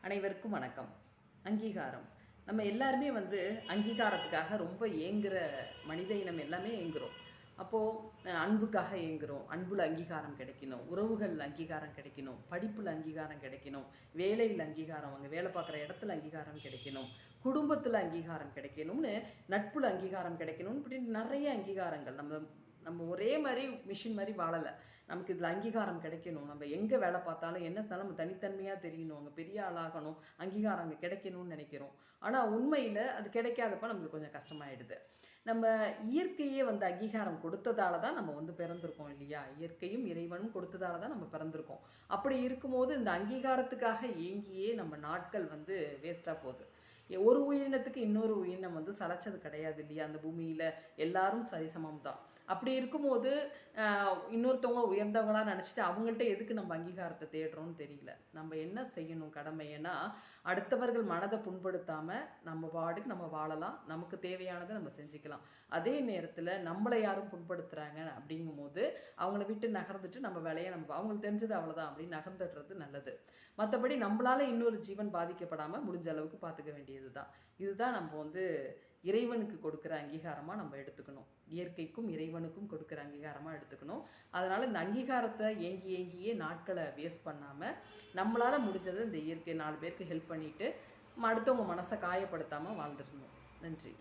அனைவருக்கும் வணக்கம். அங்கீகாரம். நம்ம எல்லாருமே அங்கீகாரத்துக்காக ரொம்ப ஏங்குற மனித இனம் எல்லாமே ஏங்குறோம். அப்போது அன்புக்காக ஏங்குறோம். அன்புல அங்கீகாரம் கிடைக்கணும், உறவுகளில் அங்கீகாரம் கிடைக்கணும், படிப்பில் அங்கீகாரம் கிடைக்கணும், வேலையில் அங்கீகாரம், அங்கே வேலை பார்க்குற இடத்துல அங்கீகாரம் கிடைக்கணும், குடும்பத்தில் அங்கீகாரம் கிடைக்கணும்னு, நட்புல அங்கீகாரம் கிடைக்கணும்னு இப்படின்னு நிறைய அங்கீகாரங்கள். நம்ம ஒரே மாதிரி மிஷின் மாதிரி வாழலை. நமக்கு இதில் அங்கீகாரம் கிடைக்கணும், நம்ம எங்கே வேலை பார்த்தாலும் என்ன சார் நம்ம தனித்தன்மையாக தெரியணும், அங்கே பெரிய ஆளாகணும், அங்கீகாரம் அங்கே கிடைக்கணும்னு நினைக்கிறோம். ஆனால் உண்மையில் அது கிடைக்காதப்ப நமக்கு கொஞ்சம் கஷ்டமாயிடுது. நம்ம இயற்கையே அங்கீகாரம் கொடுத்ததால தான் நம்ம பிறந்திருக்கோம் இல்லையா? இயற்கையும் இறைவனும் கொடுத்ததால தான் நம்ம பிறந்திருக்கோம். அப்படி இருக்கும்போது இந்த அங்கீகாரத்துக்காக ஏங்கியே நம்ம நாட்கள் வேஸ்ட்டாக போகுது. ஒரு உயிரினத்துக்கு இன்னொரு உயிரினம் சலைச்சது கிடையாது இல்லையா? அந்த பூமியில் எல்லாரும் சரிசமம் தான். அப்படி இருக்கும்போது இன்னொருத்தவங்க உயர்ந்தவங்களாக நினச்சிட்டு அவங்கள்ட்ட எதுக்கு நம்ம அங்கீகாரத்தை தேடுறோன்னு தெரியல. நம்ம என்ன செய்யணும் கடமைன்னா, அடுத்தவர்கள் மனதை புண்படுத்தாமல் நம்ம பாட்டுக்கு நம்ம வாழலாம், நமக்கு தேவையானதை நம்ம செஞ்சுக்கலாம். அதே நேரத்தில் நம்மளை யாரும் புண்படுத்துகிறாங்க அப்படிங்கும்போது அவங்கள விட்டு நகர்ந்துட்டு நம்ம வேலையை அவங்களுக்கு தெரிஞ்சது அவ்வளோதான் அப்படின்னு நகர்ந்துடுறது நல்லது. மற்றபடி நம்மளால் இன்னொரு ஜீவன் பாதிக்கப்படாமல் முடிஞ்ச அளவுக்கு பார்த்துக்க வேண்டியது தான். இதுதான் நம்ம இறைவனுக்கு கொடுக்குற அங்கீகாரமாக நம்ம எடுத்துக்கணும். இயற்கைக்கும் இறைவனுக்கும் கொடுக்குற அங்கீகாரமாக எடுத்துக்கணும். அதனால் இந்த அங்கீகாரத்தை ஏங்கியே நாட்களை வேஸ்ட் பண்ணாமல் நம்மளால் முடிஞ்சதை இந்த இயற்கை 4 பேருக்கு ஹெல்ப் பண்ணிவிட்டு அடுத்தவங்க மனசை காயப்படுத்தாமல் வாழ்ந்துடணும். நன்றி.